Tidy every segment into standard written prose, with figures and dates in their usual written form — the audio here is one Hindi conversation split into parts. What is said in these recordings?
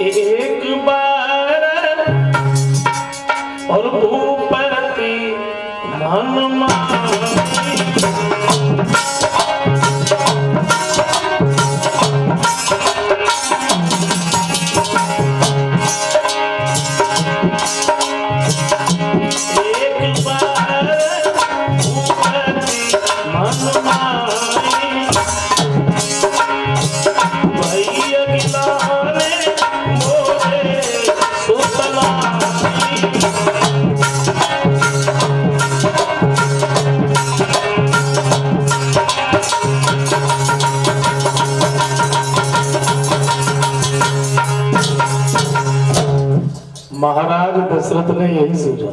एक बार और भूपति मन मानी एक बार भूपति मन मानी भैया गिलाने मोरे सुतलानी महाराज दशरथ ने यही सोचा,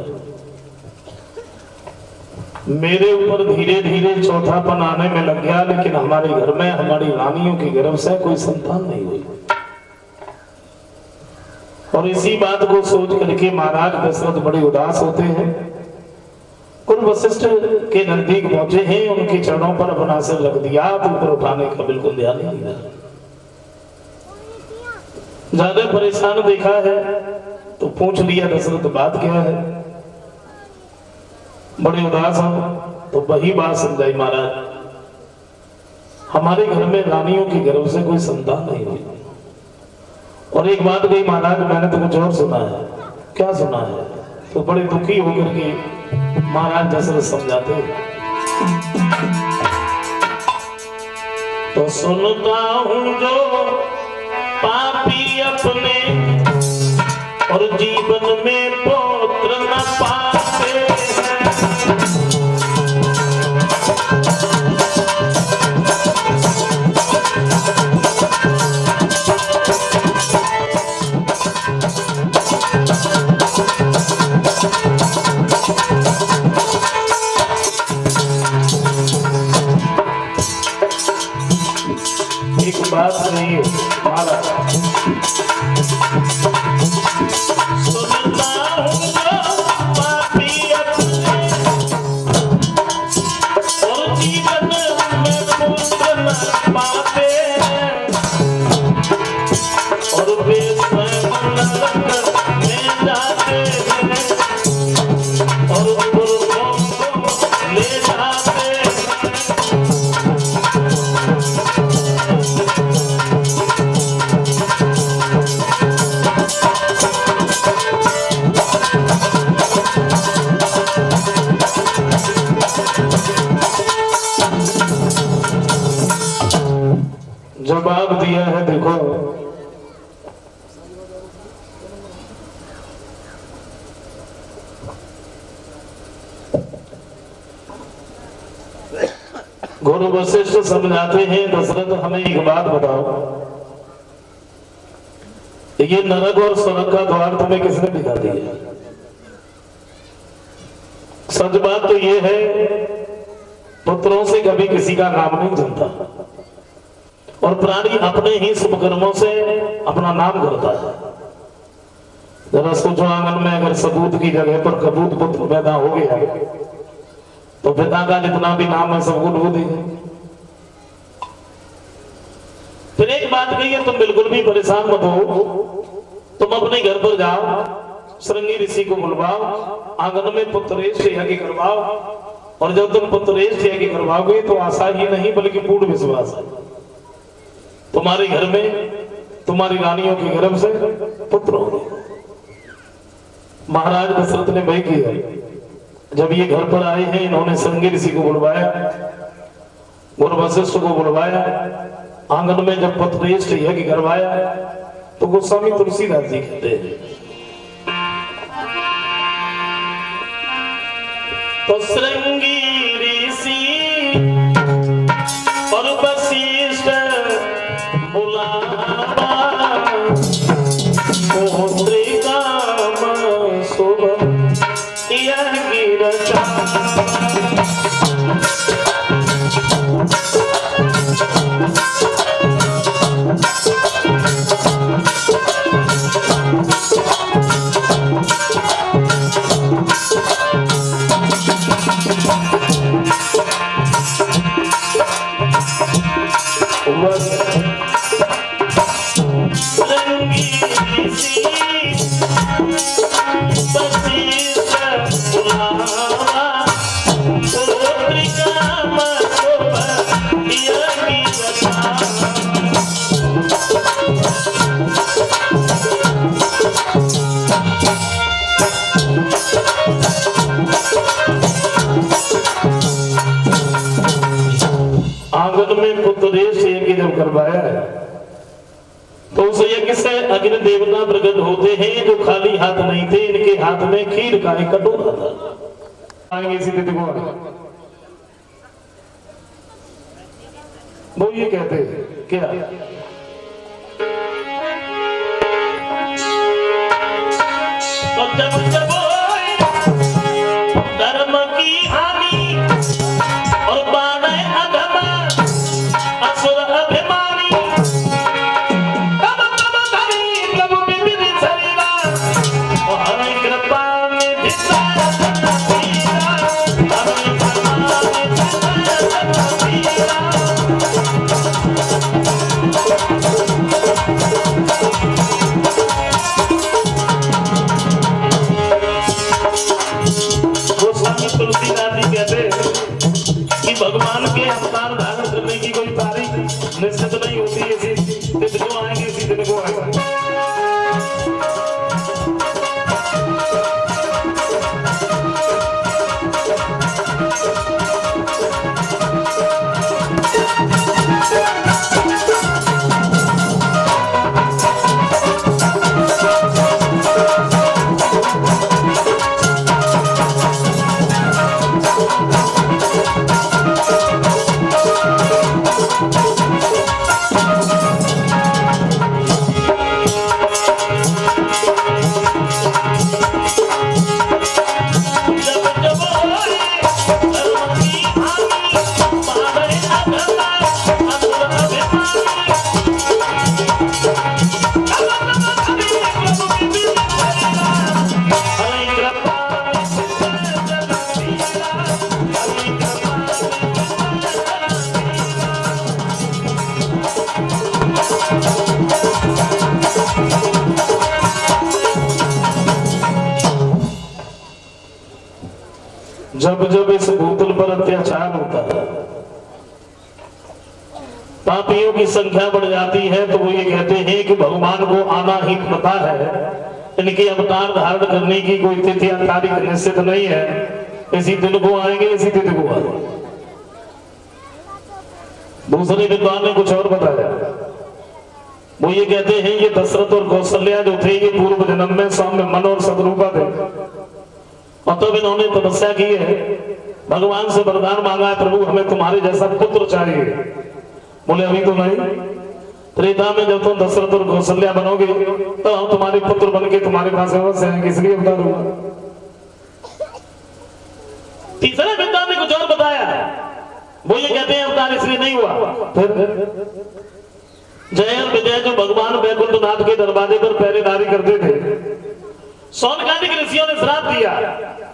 मेरे ऊपर धीरे धीरे चौथापन आने में लग गया, लेकिन हमारे घर में हमारी रानियों के गर्भ से कोई संतान नहीं हुई। और इसी बात को सोच करके महाराज दशरथ बड़े उदास होते हैं। कुल वशिष्ठ के नजदीक पहुंचे हैं, उनके चरणों पर अपना सिर रख दिया, ऊपर उठाने का बिल्कुल ध्यान नहीं दिया। ज्यादा परेशान देखा है तो पूछ लिया दशरथ बात क्या है। बड़े उदास हो तो वही बात समझाई महाराज, हमारे घर में रानियों के गर्भ से कोई संतान नहीं हुई। और एक बात कही महाराज, मैंने तो कुछ और सुना है। क्या सुना है? तो बड़े दुखी होकर के महाराज दशरथ समझाते हैं, तो सुनता हूं जो पापी अपने और जीवन में पुत्र न पाते हैं, एक बात नहीं महाराज, जवाब दिया है। देखो गुरु वशिष्ठ समझाते हैं, दशरथ हमें एक बात बताओ, ये नरक और स्वर्ग का द्वार तुम्हें किसने दिखा दिया? सच बात तो ये है, पुत्रों से कभी किसी का नाम नहीं चलता और प्राणी अपने ही शुभ कर्मों से अपना नाम करता है। जरा सोचो, आंगन में अगर सबूत की जगह पर कबूत पुत्र पैदा हो गया तो पिता का जितना भी नाम है सबूत वो देगा। फिर एक बात कही है, तुम बिल्कुल भी परेशान मत हो, तुम अपने घर पर जाओ, श्रृंगी ऋषि को बुलवाओ, आंगन में पुत्रेश यज्ञ करवाओ, और जब तुम पुत्रेश यज्ञ करवाओगे तो आशा ही नहीं बल्कि पूर्ण विश्वास है, तुम्हारे घर में तुम्हारी रानियों के गर्भ से पुत्र होंगे। महाराज दशरथ ने वही किया। जब ये घर पर आए हैं, इन्होंने श्रृंगी ऋषि को बुलवाया, गुरु वशिष्ठ को बुलवाया, आंगन में जब पुत्रेष्ठ यज्ञ करवाया तो गोस्वामी तुलसीदास जी कहते हैं, तो श्रृंगी ऋषि और वशिष्ठ बुलावा शुभ यज्ञ रचा। श्रृंगी आंगन में पुत्रेश यज्ञ जब करवाया है तो उस यज्ञ से अग्नि देवता प्रकट होते हैं जो खाली हाथ नहीं थे, इनके हाथ में खीर का एक कटोरा था। आएंगे इसी तिथि को वो ये कहते हैं क्या तो जब जब धर्म की हानि और बाणे अधम असुर अभिमानी तब तब धरी प्रभु विविध शरीरा और हरि कृपा में भिक्षा सत्ता हरि कृपा में भिक्षा तुलसीदास जी कहते कि भगवान के अवतार धारण करने की कोई तारीख निश्चित नहीं होती, इसी दिन को आएंगे इसी दिन को आएंगे। जब जब इस भूतल पर अत्याचार होता है, पापियों की संख्या बढ़ जाती है, तो वो ये कहते हैं कि भगवान को आना ही पता है, इनके अवतार धारण करने की कोई तिथि या तारीख निश्चित नहीं है, इसी दिन को आएंगे इसी तिथि को आएंगे। दूसरे विद्वान ने कुछ और बताया, वो ये कहते हैं ये दशरथ और कौशल्या जो थे ये पूर्व जन्म में सौम्य मन और सदरूपा थे, और तब इन्होंने तपस्या की है, भगवान से वरदान मांगा है प्रभु हमें तुम्हारे जैसा पुत्र चाहिए। बोले अभी तो नहीं, त्रेता में जब तुम दशरथ और कौशल्या बनोगे तो हम तुम्हारे पुत्र बन के तुम्हारे पास अवश्य आएंगे, इसलिए बता दूंगा। तीसरे विद्वान ने कुछ और बताया, वो ये कहते हैं अवतार इसलिए नहीं हुआ। फिर जय और विजय जो भगवान वैकुंठनाथ के दरवाजे पर पहरेदारी करते थे, सौनकादिक ऋषियों ने श्राप दिया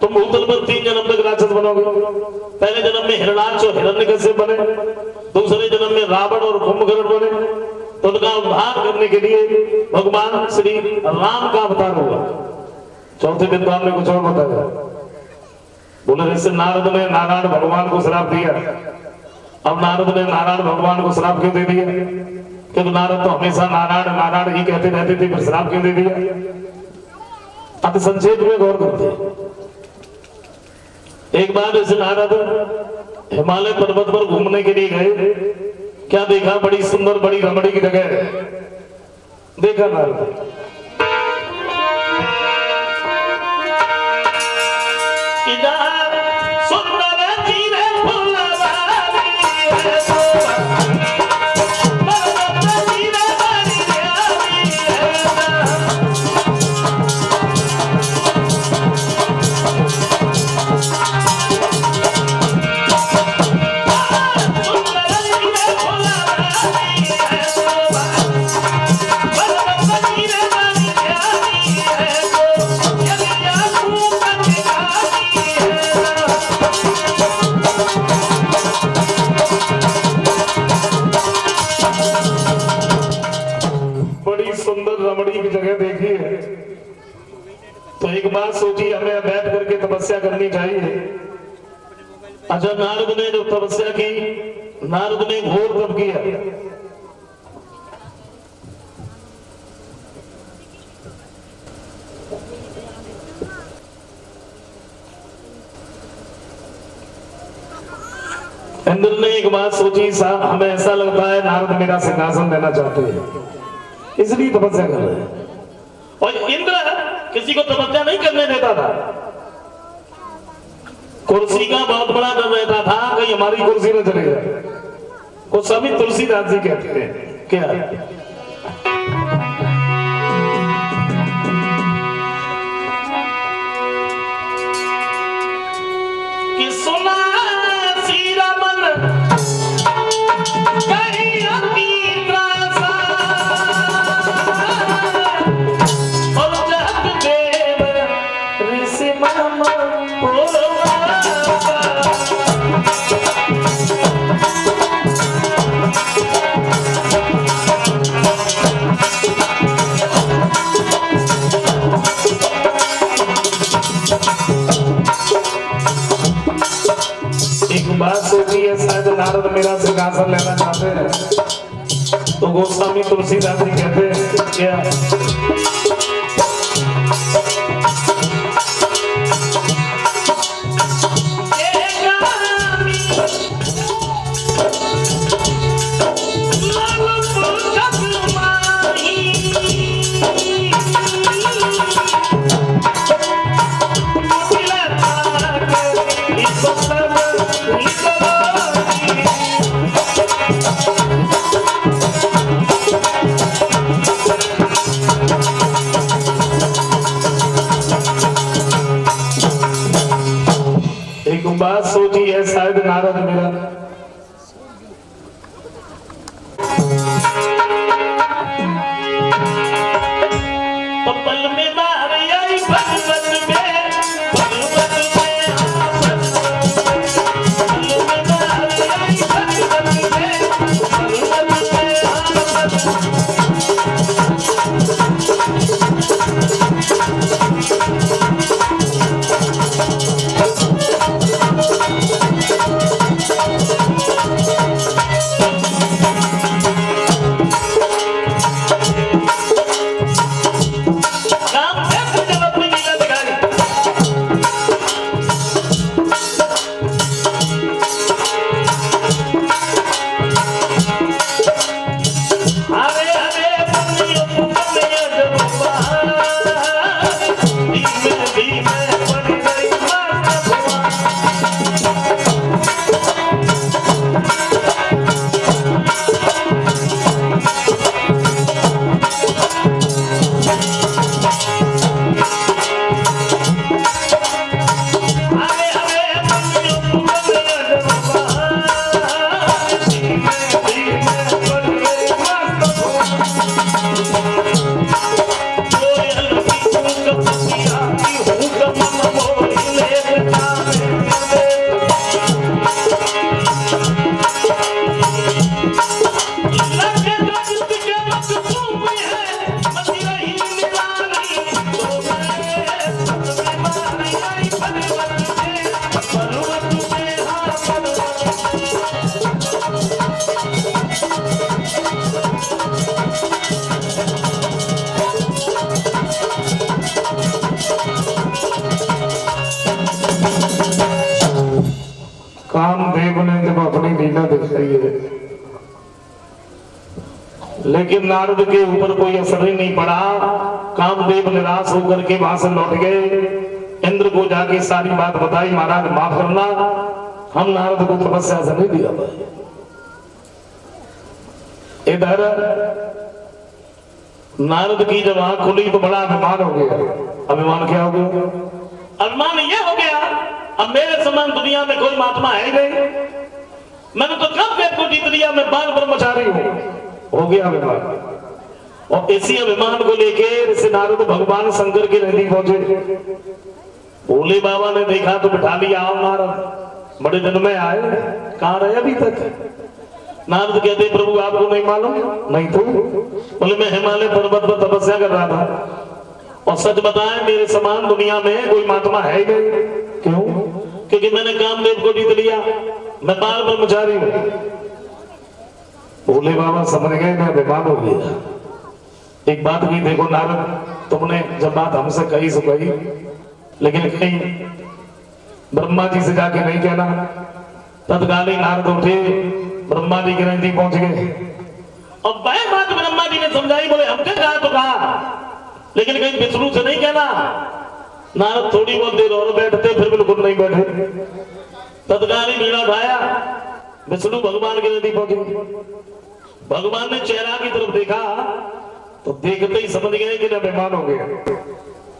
तुम भूतल पर 3 जन्म तक राक्षस बनोगे। पहले जन्म में हिरणाक्ष और हिरण्यकश्यप बने, दूसरे जन्म में रावण और कुंभकर्ण बने, तो उनका उद्धार करने के लिए भगवान श्री राम का अवतार हुआ। चौथे विद्वान ने कुछ और बताया, बोले जैसे नारद ने नारायण भगवान को श्राप दिया, अब नारद ने नारायण भगवान को श्राप क्यों दे दिया? क्योंकि नारद तो हमेशा नारायण नारायण ही कहते रहते थे, फिर श्राप क्यों दे दिया? अब संक्षेप में गौर करते हैं। एक बार जैसे नारद हिमालय पर्वत पर घूमने के लिए गए, क्या देखा? बड़ी सुंदर बड़ी रमणी की जगह देखा नारद, तो एक बात सोची हमें बैठ करके तपस्या करनी चाहिए। अच्छा, नारद ने जब तपस्या की, नारद ने घोर तप किया, इंद्र ने एक बात सोची साहब, हमें ऐसा लगता है नारद मेरा सिंहासन लेना चाहते हैं, इसलिए तपस्या कर रहे हैं। और इंद्र किसी को तपस्या नहीं करने देता था, कुर्सी का बहुत बड़ा डर रहता था कहीं हमारी कुर्सी न चले जाए। को सभी तुलसीदास जी कहते हैं क्या कि सुना सीरा मन कहीं अति त्रासा और जग देव ऋषि मम बात सोची है शायद नारद मेरा सिंहासन लेना चाहते हैं, तो गोस्वामी तुलसीदास जी कहते हैं क्या बात सोची है शायद नारद मेरा तो पल में मार आई भगवत में भगवत में पल में मार आई भगवत में भगवत कामदेव ने जब अपनी लीला दिखाई है, लेकिन नारद के ऊपर कोई असर ही नहीं पड़ा। कामदेव निराश होकर के वहां से लौट गए। इंद्र को जाके सारी बात बताई, महाराज माफ करना, हम नारद को तपस्या से नहीं दिया था। इधर नारद की जब आंख खुली तो बड़ा अभिमान हो गया। अभिमान क्या हो गया? अभिमान ये हो गया अब मेरे समान दुनिया में कोई महात्मा है नहीं, मैंने तो कब वेद को जीत लिया, मैं बाल ब्रह्मचारी हूं। हो गया अभिमान। और इसी अभिमान को लेके ऋषि नारद भगवान शंकर की नदी पहुंचे। भोले बाबा ने देखा तो बिठा लिया, आओ नारद, बड़े दिन में आए, कहां रहे अभी तक? नारद कहते प्रभु आपको नहीं मालूम? नहीं तो बोले मैं हिमालय पर्वत पर तपस्या कर रहा था, और सच बताएं मेरे समान दुनिया में कोई महात्मा है ही नहीं। क्यों? क्योंकि मैंने कामदेव को जीत लिया, मैं बाल ब्रह्मचारी हूं। भोले बाबा समझ गए मैं बेमान हो गया। एक बात भी देखो नारद, तुमने जब बात हमसे कही सो कही, लेकिन कहीं ब्रह्मा जी से जाके नहीं कहना, तत्काल ही नारद उठे, ब्रह्मा जी के नजदीक पहुंच गए। अब वह बात ब्रह्मा जी ने समझाई, बोले हमने कहा तो कहा, लेकिन कहीं विष्णु से नहीं कहना। नारद थोड़ी बहुत देर और बैठते, फिर बिल्कुल नहीं बैठे। तत्काल ही बीड़ा उठाया, विष्णु भगवान के नजदीक पहुंचे। भगवान ने चेहरा की तरफ देखा तो देखते ही समझ गए कि बेईमान हो गया,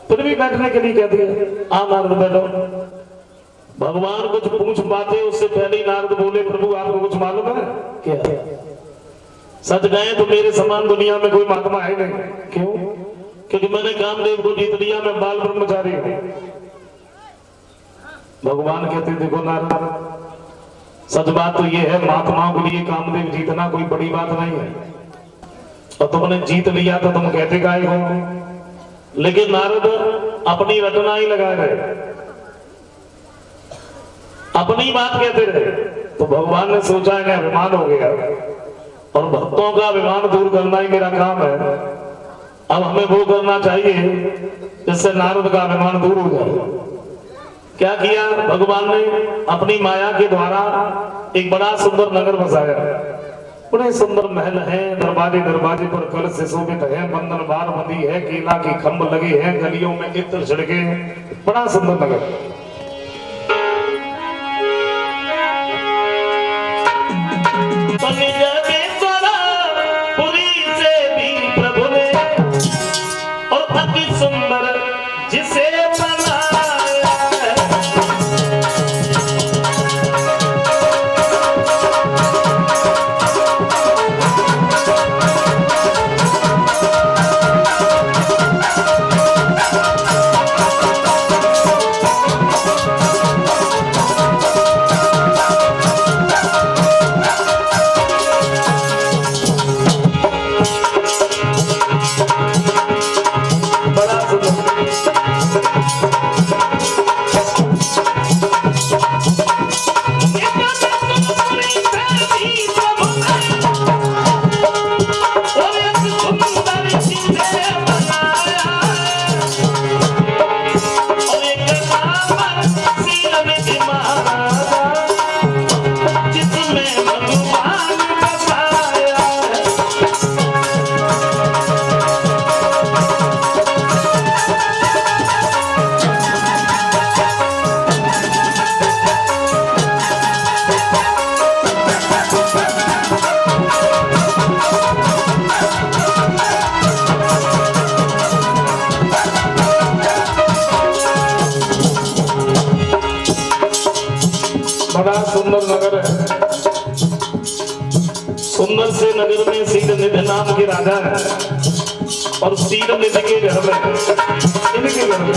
फिर भी बैठने के लिए कह दिया, आ नारद बैठो। भगवान कुछ पूछ पाते उससे पहले ही नारद बोले, प्रभु आपको कुछ मालूम है क्या? सच गए तो मेरे समान दुनिया में कोई महात्मा है नहीं। क्यों? क्योंकि मैंने कामदेव को जीत लिया, मैं बाल ब्रह्मचारी हूं। भगवान कहते देखो नारद, सच बात तो ये है, महात्माओं के लिए कामदेव जीतना कोई बड़ी बात नहीं है, और तुमने जीत लिया तो तुम कहते गाय हो। लेकिन नारद अपनी रटना ही लगा रहे, अपनी बात कहते रहे। तो भगवान ने सोचा इन्हें अभिमान हो गया, और भक्तों का अभिमान दूर करना ही मेरा काम है। अब हमें वो करना चाहिए जिससे नारद का अभिमान दूर हो जाए। क्या किया भगवान ने? अपनी माया के द्वारा एक बड़ा सुंदर नगर बसाया। बड़े सुंदर महल हैं, दरवाजे दरवाजे पर कलश से शोभित है, बंधन बार बंधी है, केला की खंभ लगे हैं, गलियों में इत्र छिड़के, बड़ा सुंदर नगर। पुरी से भी प्रभु ने और अति सुंदर जिसे बड़ा सुंदर नगर है। सुंदर से नगर में शीलनिधि नाम के राजा है, और शीलनिधि के घर में, इनके घर में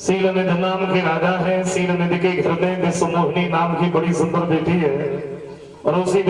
शीलनिधि नाम के राजा है। शीलनिधि के घर में विश्वमोहिनी नाम की बड़ी सुंदर बेटी है, और उसी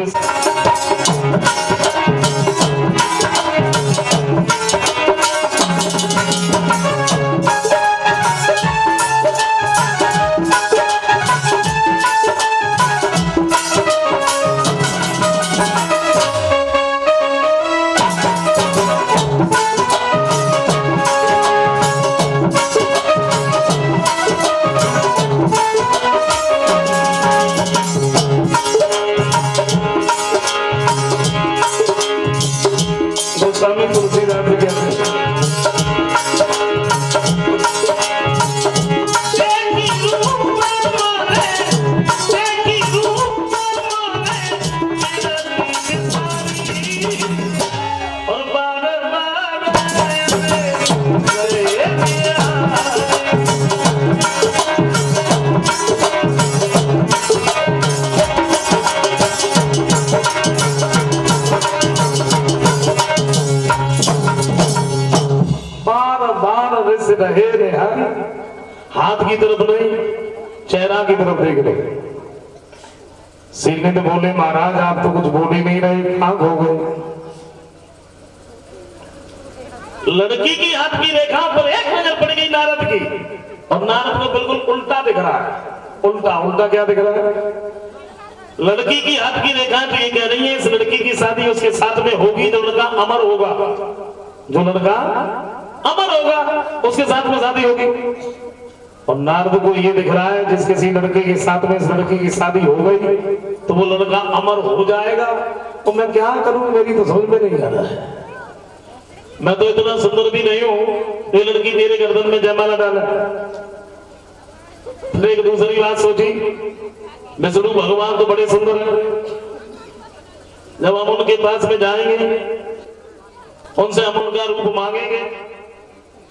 रहे रेहाई, हाथ की तरफ नहीं चेहरा की तरफ देख ले। सीने तो बोले महाराज आप तो कुछ बोल ही नहीं रहे, खाक हो गए। लड़की की हाथ की रेखा पर एक नजर पड़ गई नारद की, और नारद को बिल्कुल उल्टा दिख रहा है। उल्टा उल्टा क्या दिख रहा है? लड़की की हाथ की रेखा तो ये कह रही है इस लड़की की शादी उसके साथ में होगी जो लड़का अमर होगा, जो लड़का अमर होगा उसके साथ में शादी होगी। और नारद को ये दिख रहा है जिस किसी लड़के के साथ में इस लड़की की शादी हो गई तो वो लड़का अमर हो जाएगा। तो मैं क्या करूं, मेरी तो समझ में नहीं आ रहा है। मैं तो इतना सुंदर भी नहीं हूं ये लड़की मेरे गर्दन में जयमाला डाला। फिर एक दूसरी बात सोची, विष्णु भगवान तो बड़े सुंदर है, जब हम उनके पास में जाएंगे उनसे हम उनका रूप मांगेंगे,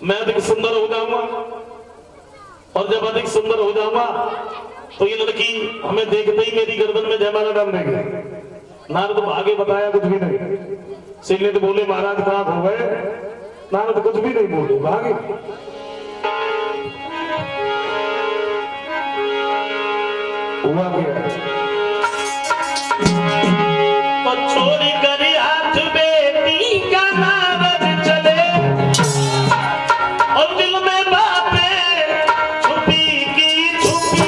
मैं अधिक सुंदर हो जाऊंगा, और जब अधिक सुंदर हो जाऊंगा तो ये लड़की हमें देखते ही मेरी गर्दन में जयमाला डाल देगी। नारद को आगे बताया कुछ भी नहीं। सीने तो बोले महाराज कहाँ हो गए? नारद कुछ भी नहीं बोले, भागे। हुआ क्या? छोरी करी हाथ बेटी का नारद चले, और दिल में बातें छुपी की छुपी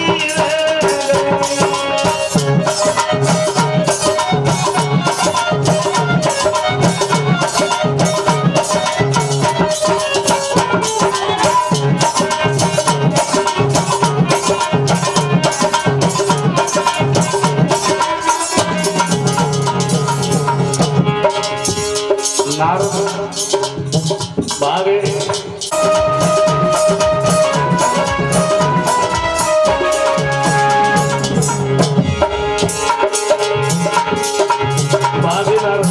नारद भागे। भागे नारद।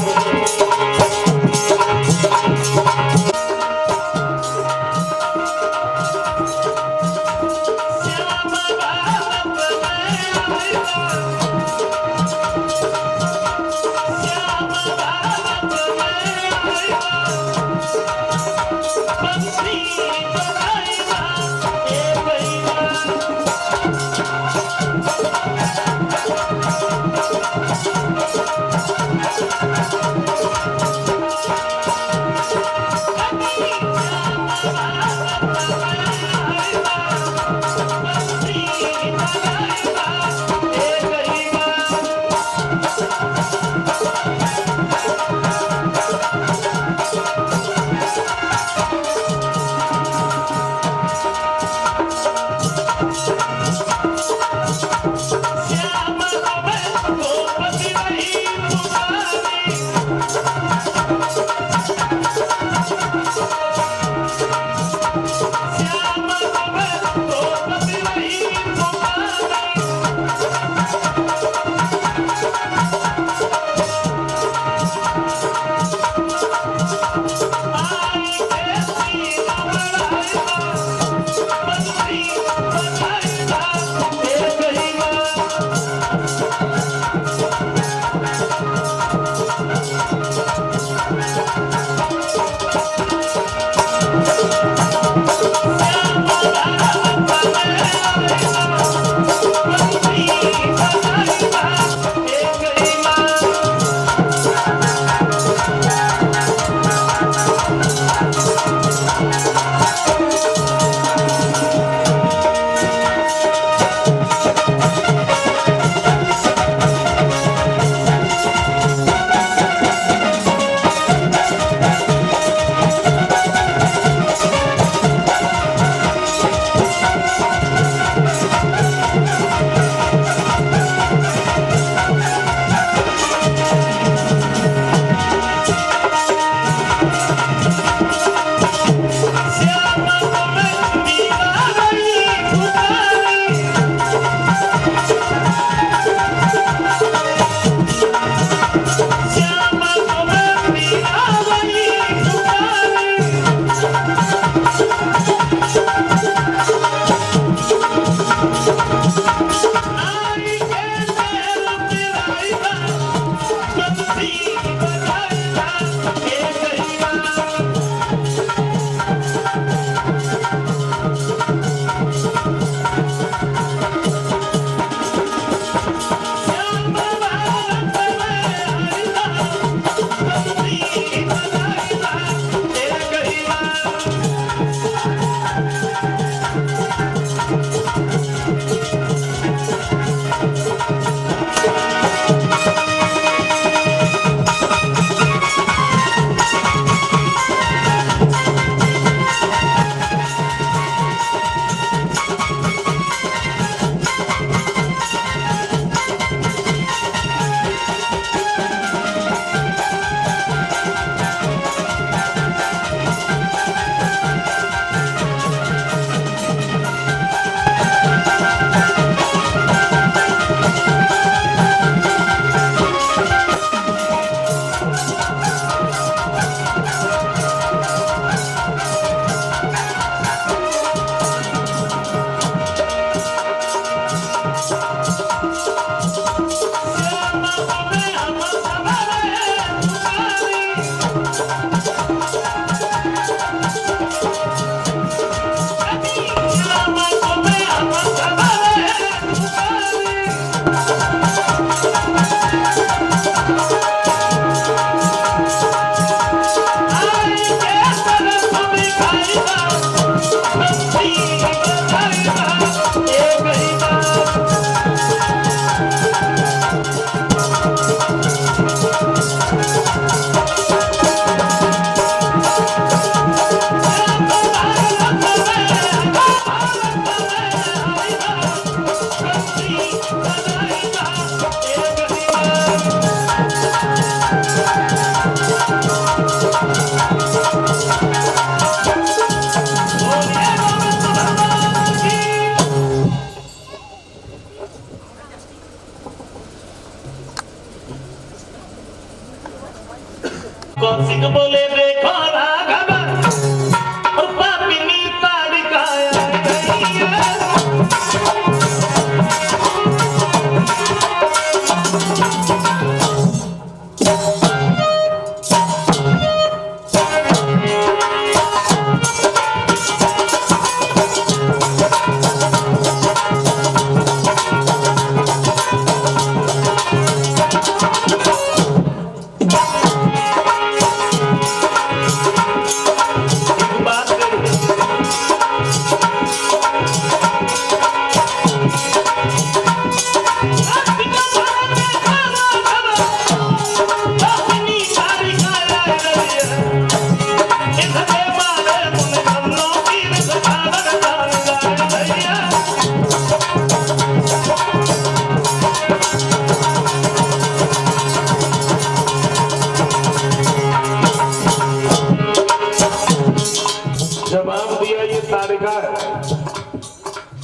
लिखा है,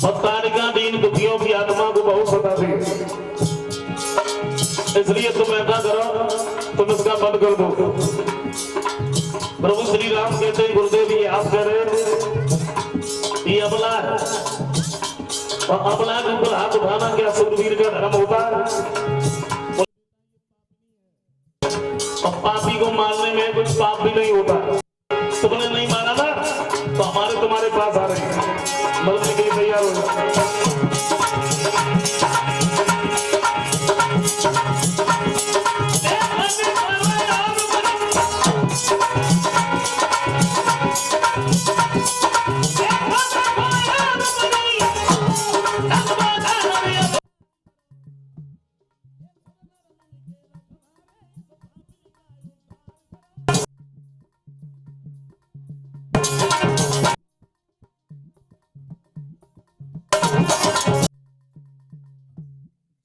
और तारिका दीन दुखियों की आत्मा को बहुत सताती है, इसलिए तुम ऐसा करो, तुम इसका बंद कर दो। प्रभु श्री राम कहते हैं गुरुदेव ये आप कह रहे हो ये अबला है, और अबला के ऊपर हाथ उठाना क्या सुरवीर का धर्म होता है? और पापी को मारने में कुछ पाप भी नहीं होता। तुमने नहीं माना ना तो हमारे तुम्हारे पास आ रहे हैं, मरने के लिए तैयार हो जाओ।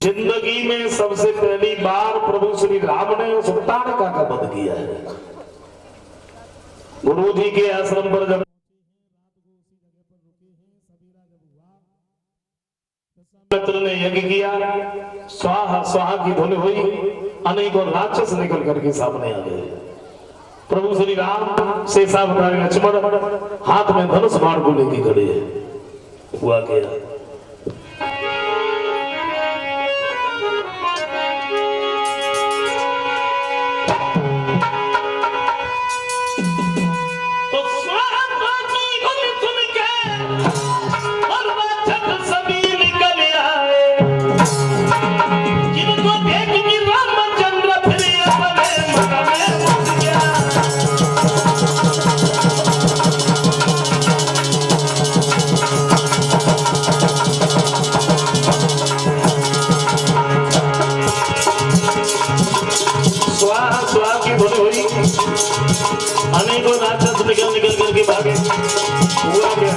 जिंदगी में सबसे पहली बार प्रभु श्री राम ने उस ताड़का का वध किया है। गुरु जी के आश्रम पर जब मित्र ने यज्ञ किया, स्वाहा स्वाहा की धुन हुई, अनेकों राक्षस निकल करके सामने आ गए। प्रभु श्री राम शेषावतारी लक्ष्मण हाथ में धनुष बाण को लेके खड़े हैं। हुआ क्या? अनेकों राक्षस निकल निकल करके भागे। हुआ क्या?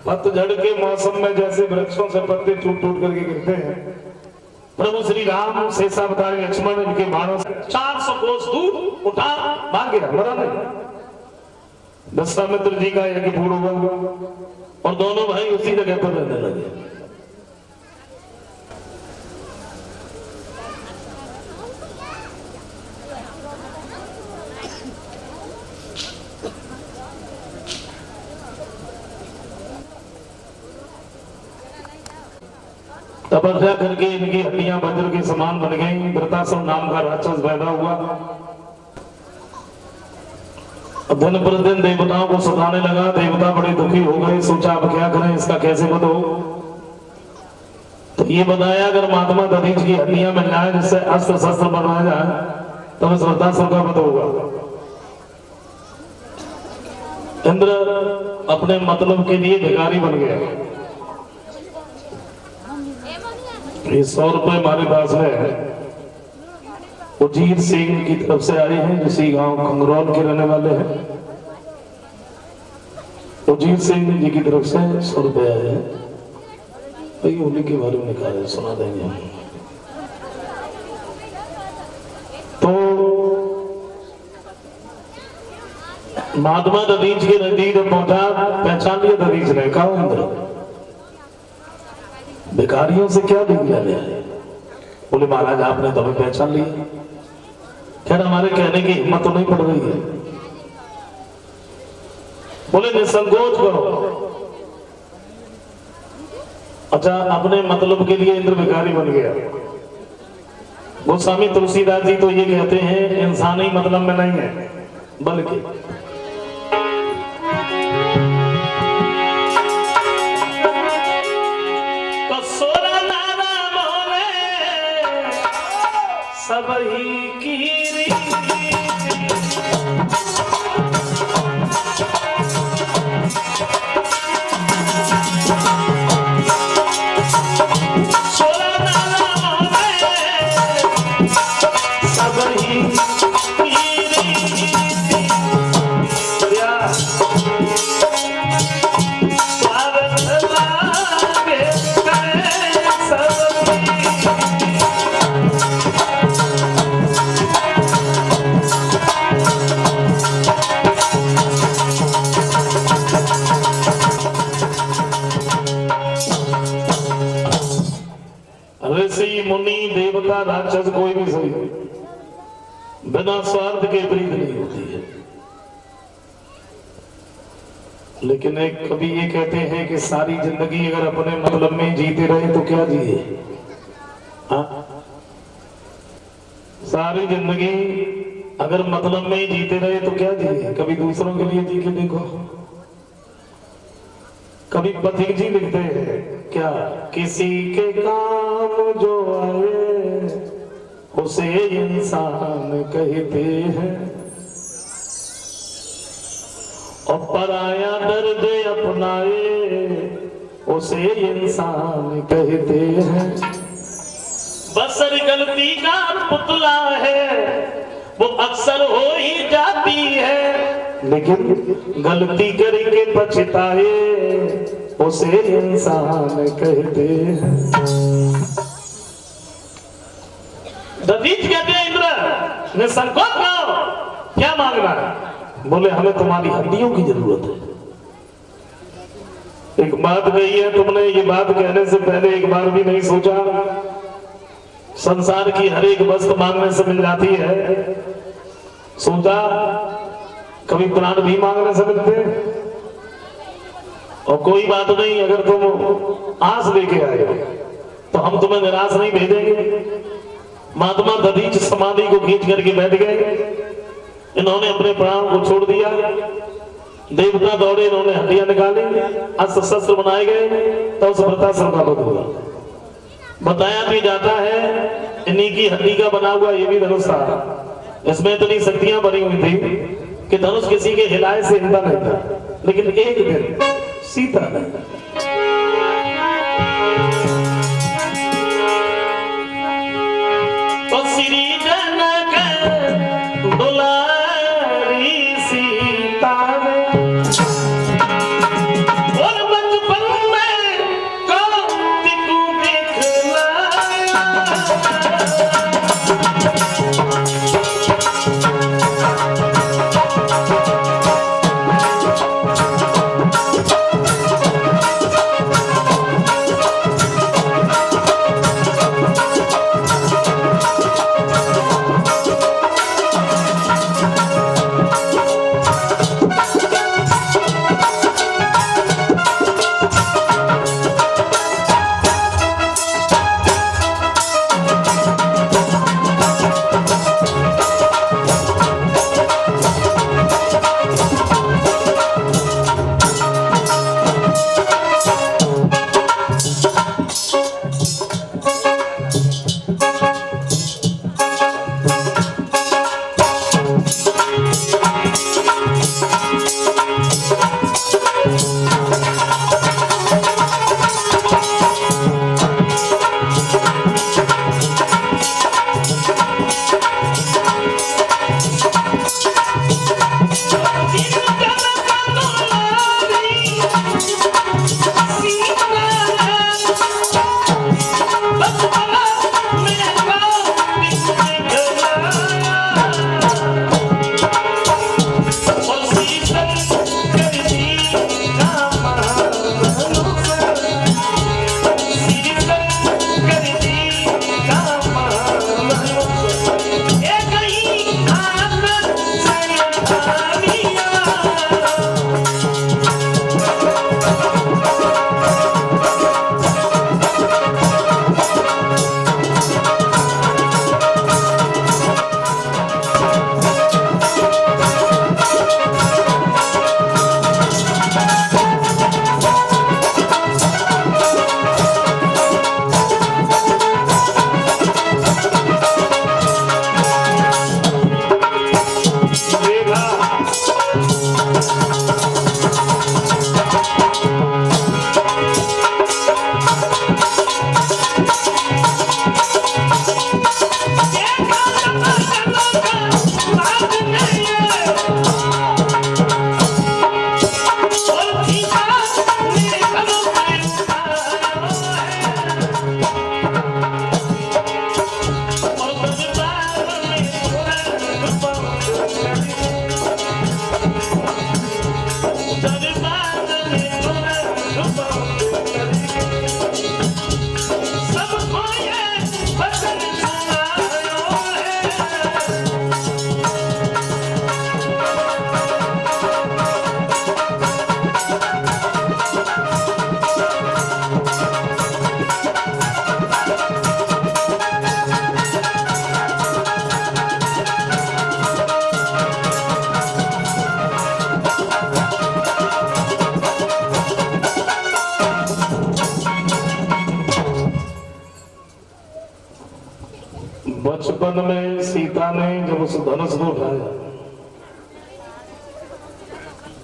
पतझड़ के मौसम में जैसे वृक्षों से पत्ते टूट टूट करके गिरते हैं, प्रभु श्री राम शेषावतारी लक्ष्मण इनके बाणों से 400 कोस दूर उठा भाग गया, मरा नहीं। विश्वामित्र जी का यज्ञ पूर्ण हुआ और दोनों भाई उसी जगह पर रहने लगे। तपस्या करके इनकी हड्डियां वज्र के समान बन गई। वृतासुर नाम का राक्षस पैदा हुआ। दिन प्रतिदिन देवताओं को सताने लगा। देवता बड़े दुखी हो गए, सोचा अब क्या करें, इसका कैसे वध हो। तो ये बताया अगर महात्मा दधीच की हड्डियां मिल जाए जिससे अस्त्र शस्त्र बनाया जाए तो इस वृतासुर का वध होगा। इंद्र अपने मतलब के लिए भिखारी बन गया। ये 100 रुपए हमारे पास है, उजीर सिंह की तरफ से आए हैं, इसी गांव खंगरौल के रहने वाले हैं। उजीर सिंह जी की तरफ से 100 रुपए आए हैं। भाई होली के बारे में कहा सुना देंगे हम। तो महात्मा दधीच के नजदीक पहुंचा, पहचान लिया दधीच ने, कहा इंद्र भिखारियों से क्या दिन लेने आए? बोले महाराज आपने तो हमें पहचान लिया। खैर हमारे कहने की हिम्मत तो नहीं पड़ रही है। बोले निसंकोच करो। अच्छा, अपने मतलब के लिए इंद्र भिखारी बन गया। गोस्वामी तुलसीदास जी तो ये कहते हैं इंसानी मतलब में नहीं है, बल्कि सब ही की ऋषि मुनि देवता राक्षस कोई भी सही बिना स्वार्थ के प्रीत नहीं होती है। लेकिन एक कवि ये कहते हैं कि सारी जिंदगी अगर अपने मतलब में जीते रहे तो क्या जिए। सारी जिंदगी अगर मतलब में ही जीते रहे तो क्या जिए। कभी दूसरों के लिए जी के देखो। कभी पथिक जी लिखते हैं क्या, किसी के काम जो आए उसे इंसान कहते हैं और पराया दर्द अपनाए उसे इंसान कहते हैं। बसर गलती का पुतला है वो अक्सर हो ही जाती है, लेकिन गलती करके पछताए उसे इंसान कहते हैं। दधीच कहते हैं इंद्र ने संकोच करो, क्या मांगना है? बोले हमें तुम्हारी हड्डियों की जरूरत है। एक बात कही है तुमने, ये बात कहने से पहले एक बार भी नहीं सोचा। संसार की हर एक वस्तु मांगने से मिल जाती है, सोचा कभी प्राण भी मांगने से मिलते हैं। और कोई बात नहीं, अगर तुम आस लेके आए तो हम तुम्हें निराश नहीं भेजेंगे। महात्मा दधीच समाधि को खींच करके बैठ गए। इन्होंने अपने प्राण को छोड़ दिया। देवता दौड़े, इन्होंने हड्डियां निकाली, अस्त्र शस्त्र बनाए गए, तो उस वृताश्रम का वध हुआ। बताया भी जाता है इन्हीं की हड्डी का बना हुआ ये भी धनुष था। इसमें इतनी शक्तियां बनी हुई थी कि धनुष किसी के हिलाए से हिलता नहीं था। लेकिन एक दिन सीता ने तो श्री जनक दुलारी सीता ने और बचपन में कार्तिक दिखलाया। बचपन में सीता ने जब उस धनुष को उठाया